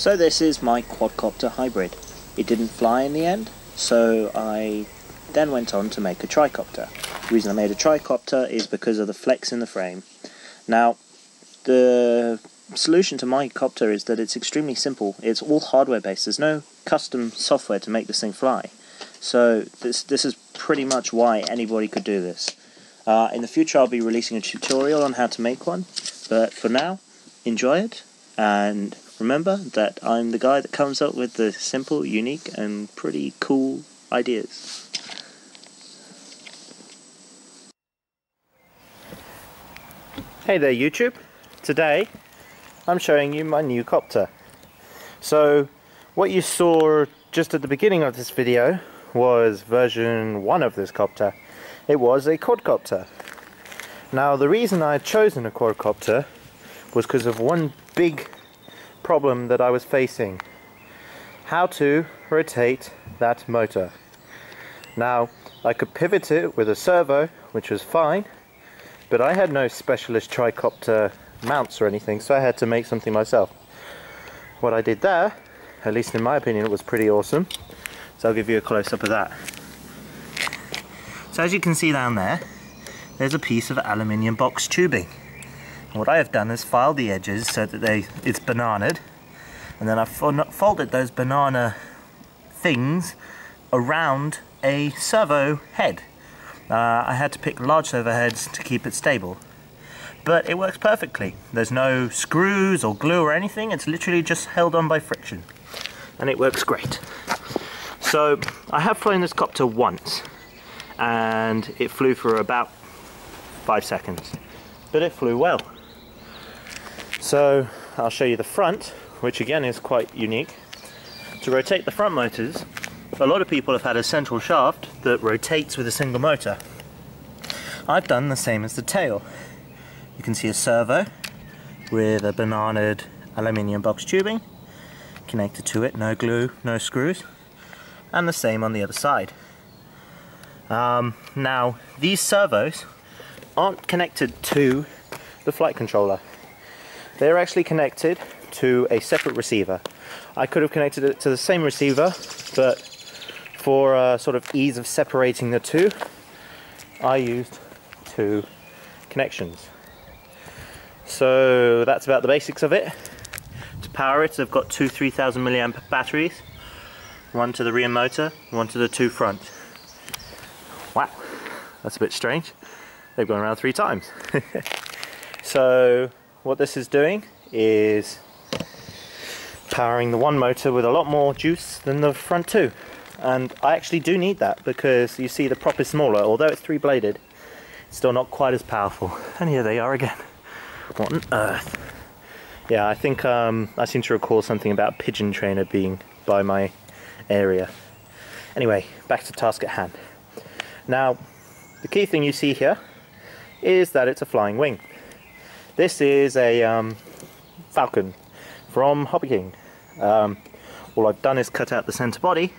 So this is my quadcopter hybrid. It didn't fly in the end, so I then went on to make a tricopter. The reason I made a tricopter is because of the flex in the frame. Now, the solution to my copter is that it's extremely simple. It's all hardware based. There's no custom software to make this thing fly. So this is pretty much why anybody could do this. In the future I'll be releasing a tutorial on how to make one, but for now, enjoy it, and remember that I'm the guy that comes up with the simple, unique, and pretty cool ideas. Hey there YouTube! Today I'm showing you my new copter. So what you saw just at the beginning of this video was version 1 of this copter. It was a quadcopter. Now the reason I had chosen a quadcopter was because of one big problem that I was facing: how to rotate that motor. Now I could pivot it with a servo, which was fine, but I had no specialist tricopter mounts or anything, so I had to make something myself. What I did there, at least in my opinion, it was pretty awesome. So I'll give you a close-up of that. So as you can see down there, there's a piece of aluminium box tubing. And what I have done is filed the edges so that it's bananaed, and then I've folded those banana things around a servo head. I had to pick large servo heads to keep it stable, but it works perfectly. There's no screws or glue or anything. It's literally just held on by friction, and it works great. So I have flown this copter once, and it flew for about 5 seconds, but it flew well. So I'll show you the front, which again is quite unique. To rotate the front motors, a lot of people have had a central shaft that rotates with a single motor. I've done the same as the tail. You can see a servo with a bananaed aluminium box tubing connected to it, no glue, no screws, and the same on the other side. Now these servos aren't connected to the flight controller. They're actually connected to a separate receiver. I could have connected it to the same receiver, but for sort of ease of separating the two, I used two connections. So that's about the basics of it. To power it, I've got two 3000 milliamp batteries, one to the rear motor, one to the two front. Wow, that's a bit strange. They've gone around 3 times. So what this is doing is powering the one motor with a lot more juice than the front two. And I actually do need that, because you see the prop is smaller. Although it's 3-bladed, it's still not quite as powerful. And here they are again. What on earth? Yeah, I think I seem to recall something about pigeon trainer being by my area. Anyway, back to task at hand. Now, the key thing you see here is that it's a flying wing. This is a Falcon from Hobby King. All I've done is cut out the center body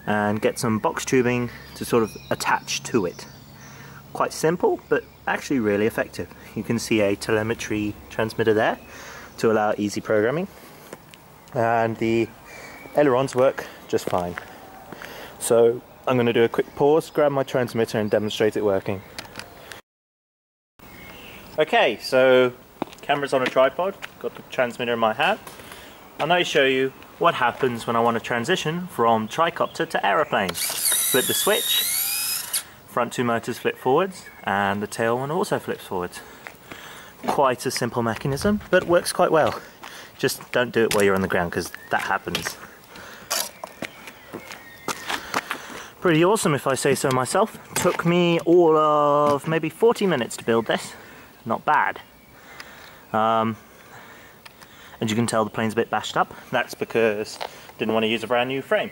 and get some box tubing to sort of attach to it. Quite simple, but actually really effective. You can see a telemetry transmitter there to allow easy programming, and the ailerons work just fine. So I'm going to do a quick pause, grab my transmitter and demonstrate it working. Okay, so camera's on a tripod, got the transmitter in my hand. I'll now show you what happens when I want to transition from tricopter to aeroplane. Flip the switch, front two motors flip forwards, and the tail one also flips forwards. Quite a simple mechanism, but works quite well. Just don't do it while you're on the ground, because that happens. Pretty awesome if I say so myself. Took me all of maybe 40 minutes to build this. Not bad. And you can tell the plane's a bit bashed up. That's because I didn't want to use a brand new frame.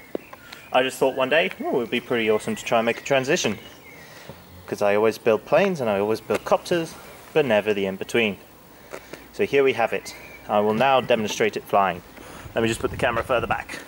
I just thought one day, it would be pretty awesome to try and make a transition. Because I always build planes and I always build copters, but never the in-between. So here we have it. I will now demonstrate it flying. Let me just put the camera further back.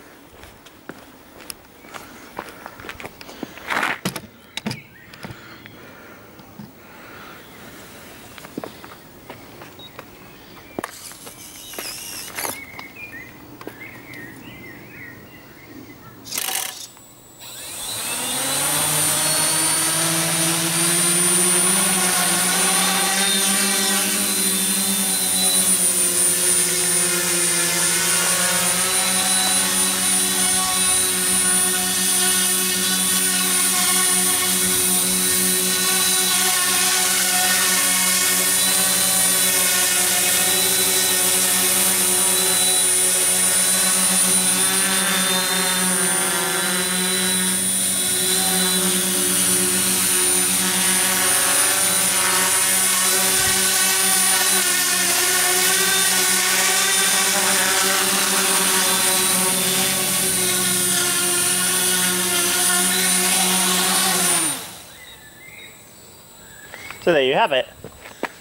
So there you have it.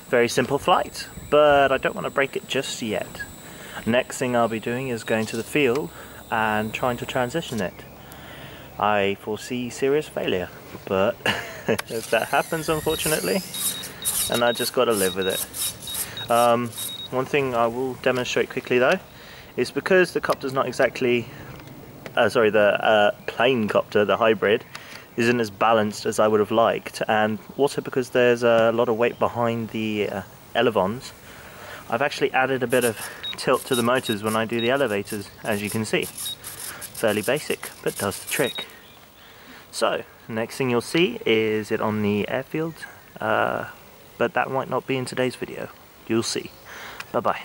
Very simple flight, but I don't want to break it just yet. Next thing I'll be doing is going to the field and trying to transition it. I foresee serious failure, but that happens unfortunately, and I just got to live with it. One thing I will demonstrate quickly though is because the copter's not exactly, the plane copter, the hybrid, isn't as balanced as I would have liked, and also because there's a lot of weight behind the elevons, I've actually added a bit of tilt to the motors when I do the elevators, as you can see. Fairly basic, but does the trick. So, next thing you'll see is it on the airfield, but that might not be in today's video. You'll see. Bye bye.